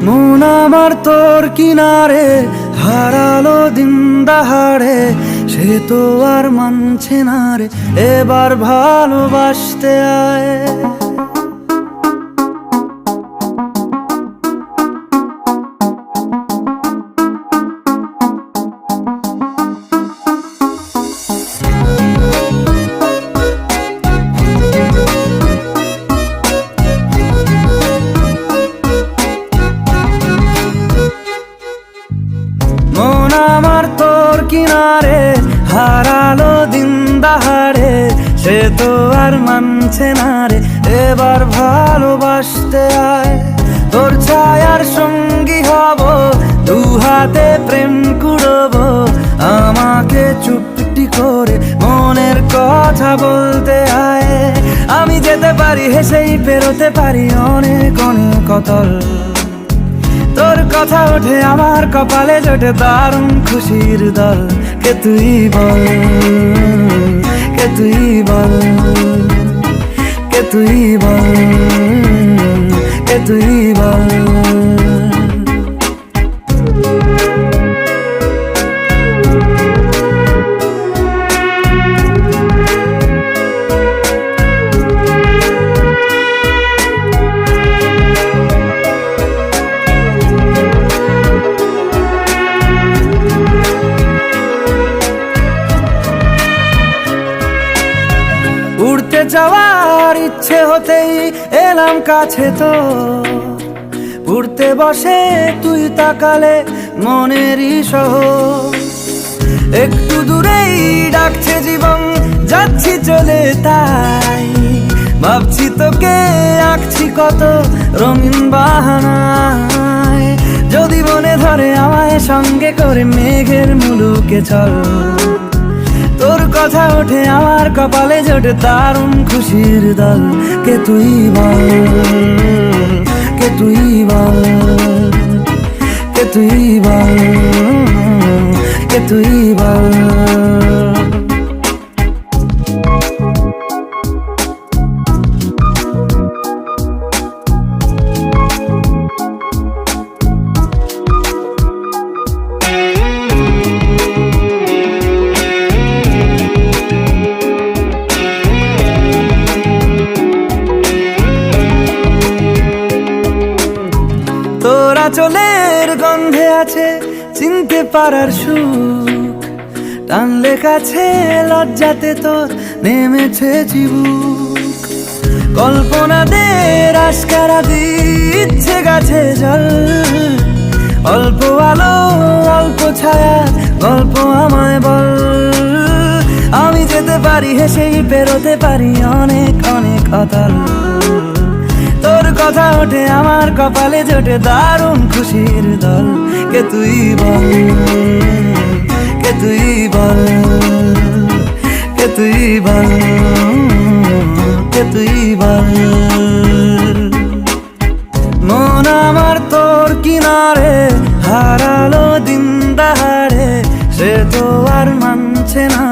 মন আমার তোর কিনারে হারালো দিন দাহাড়ে, সে তো আর মানছে না রে, এবার ভালোবাসতে আয়। মন আমার তোর কিনারে হারালো দিন দাহাড়ে, সে তো আর মানছে না রে, এবার ভালোবাসতে আয়। তোর ছায়ার সঙ্গী হব, দু হাতে প্রেম কুড়ব, আমাকে চুপটি করে মনের কথা বলতে আয়। আমি যেতে পারি হেসেই পেরোতে পারি অনেক অনেক অতল, তোর কথা ওঠে আমার কপালে জোটে দারুণ খুশির দল। কে তুই বল, কে তুই বল, কে তুই বল, কে তুই বল। উড়তে যাওয়ার ইচ্ছে হতেই এলাম কাছে তো, উড়তে বসে তুই তাকালে মনেরই শহর। একটু দূরেই ডাকছে জীবন, যাচ্ছি চলে তাই ভাবছি তোকে আঁকছি কত রঙিন বাহানায়। যদি মনে ধরে আমায় সঙ্গে করে মেঘের মুলুকে চল, তোর কথা ওঠে আমার কপালে জোটে দারুণ খুশির দল। কে তুই বল, কে তুই বল, কে তুই বল, কে তুই বল। তোরা চলের গন্ধে আছে চিনতে পারার সুখ, টানলে কাছে লজ্জাতে তোর নেমেছে চিবুক। কল্পনাদের আশকারা দিচ্ছে গাছে জল, অল্প আলো অল্প ছায়া গল্প আমায় বল। আমি যেতে পারি হেসেই পেরোতে পারি অনেক অনেক অতল, তোর কথা ওঠে আমার কপালে জোটে দারুণ খুশির দল। কে তুই বল, কে তুই বল, কে তুই বল, কে তুই বল।